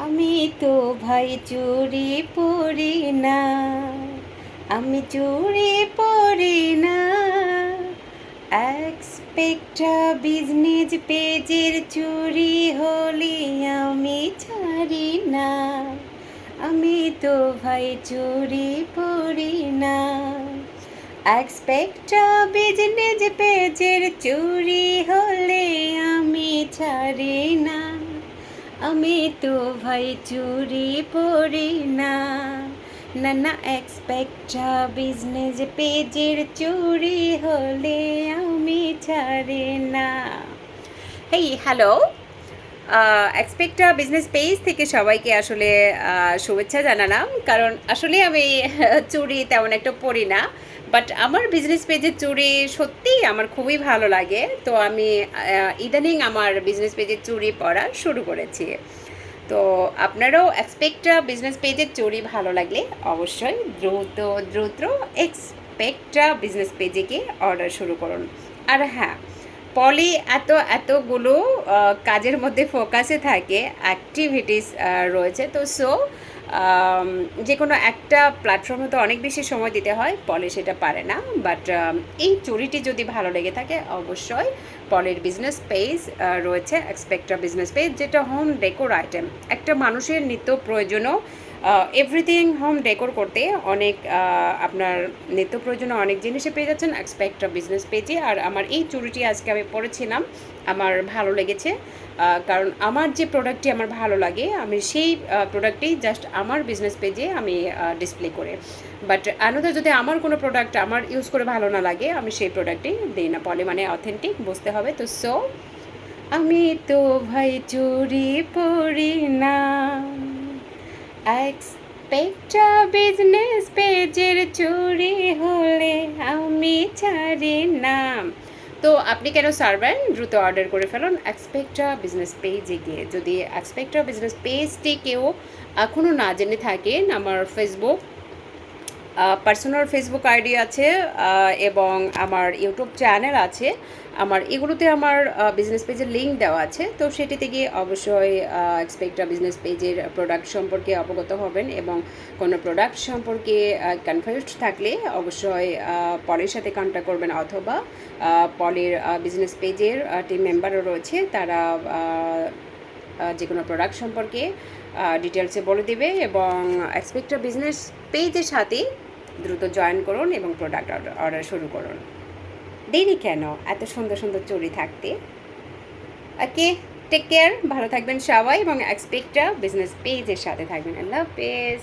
আমি তো ভাই চুরি পড়ি না, আমি চুরি পড়ি না। এক্সপেক্টা বিজনেস পেজের চুরি হলে আমি ছাড়ি না, আমি তো ভাই চুরি পড়ি না। এক্সপেক্টা বিজনেস পেজের চুরি হলে আমি ছাড়ি না, আমি তো ভাই চুরি পড়ি না। না না, এক্সপেক্টা বিজনেস পেজের চুরি হলে আমি ছাড়ি না। হেই হ্যালো, এক্সপেক্টা বিজনেস পেজ থেকে সবাইকে আসলে শুভেচ্ছা জানালাম। কারণ আসলে আমি চুড়ি তেমন একটা পরি না, বাট আমার বিজনেস পেজের চুড়ি সত্যিই আমার খুবই ভালো লাগে। তো আমি ইদানিং আমার বিজনেস পেজের চুড়ি পরা শুরু করেছি। তো আপনারাও এক্সপেক্টা বিজনেস পেজের চুড়ি ভালো লাগলে অবশ্যই দ্রুত দ্রুত এক্সপেক্টা বিজনেস পেজে গিয়ে অর্ডার শুরু করুন। আর হ্যাঁ, পলি এতগুলো কাজের মধ্যে ফোকাসে থাকে, অ্যাক্টিভিটিস রয়েছে। তো যে কোনো একটা প্ল্যাটফর্মে তো অনেক বেশি সময় দিতে হয়, পলি সেটা পারে না। বাট এই চুরিটি যদি ভালো লেগে থাকে অবশ্যই পলির বিজনেস পেজ রয়েছে, এক্সপেক্টা বিজনেস পেজ, যেটা হোম ডেকোর আইটেম। একটা মানুষের নিত্য প্রয়োজনও এভরিথিং হোম ডেকোর করতে অনেক আপনার নিত্য প্রয়োজনীয় অনেক জিনিসে পেয়ে যাচ্ছেন এক্সপেক্টা বিজনেস পেজে। আর আমার এই চুড়িটি আজকে আমি পরেছিলাম, আমার ভালো লেগেছে। কারণ আমার যে প্রোডাক্টটি আমার ভালো লাগে আমি সেই প্রোডাক্টটি জাস্ট আমার বিজনেস পেজে আমি ডিসপ্লে করে। বাট আনাদার যদি আমার কোনো প্রোডাক্ট আমার ইউজ করে ভালো না লাগে আমি সেই প্রোডাক্টটি দিই না। পলি মানে অথেন্টিক বুঝতে হবে। তো আমি তো ভাই চুরি পড়ি না, এক্সপেক্টা বিজনেস পেজের চুরি হলে আমি ছাড়ি না। তো আপনি কেন ছাড়বেন? দ্রুত অর্ডার করে ফেলুন এক্সপেক্টা বিজনেস পেজে গিয়ে। যদি এক্সপেক্টা বিজনেস পেজটি কেউ এখনও না জেনে থাকেন, আমার পার্সোনাল ফেসবুক আইডি আছে এবং আমার ইউটিউব চ্যানেল আছে। আমার এগুলোতে আমার বিজনেস পেজের লিঙ্ক দেওয়া আছে। তো সেটিতে গিয়ে অবশ্যই এক্সপেক্টা বিজনেস পেজের প্রোডাক্ট সম্পর্কে অবগত হবেন এবং কোনো প্রোডাক্ট সম্পর্কে কনফিউজড থাকলে অবশ্যই পলির সাথে কন্ট্যাক্ট করবেন, অথবা পলির বিজনেস পেজের টিম মেম্বারও রয়েছে, তারা যে কোনো প্রোডাক্ট সম্পর্কে ডিটেলসে বলে দেবে। এবং এক্সপেক্টা বিজনেস পেজের সাথে দ্রুত জয়েন করুন এবং প্রোডাক্ট অর্ডার শুরু করুন। দেরি কেন এত সুন্দর সুন্দর চুড়ি থাকতে? ওকে, টেক কেয়ার, ভালো থাকবেন সবাই এবং এক্সপেক্টা বিজনেস পেজের সাথে থাকবেন। আল্লাহ হাফেজ।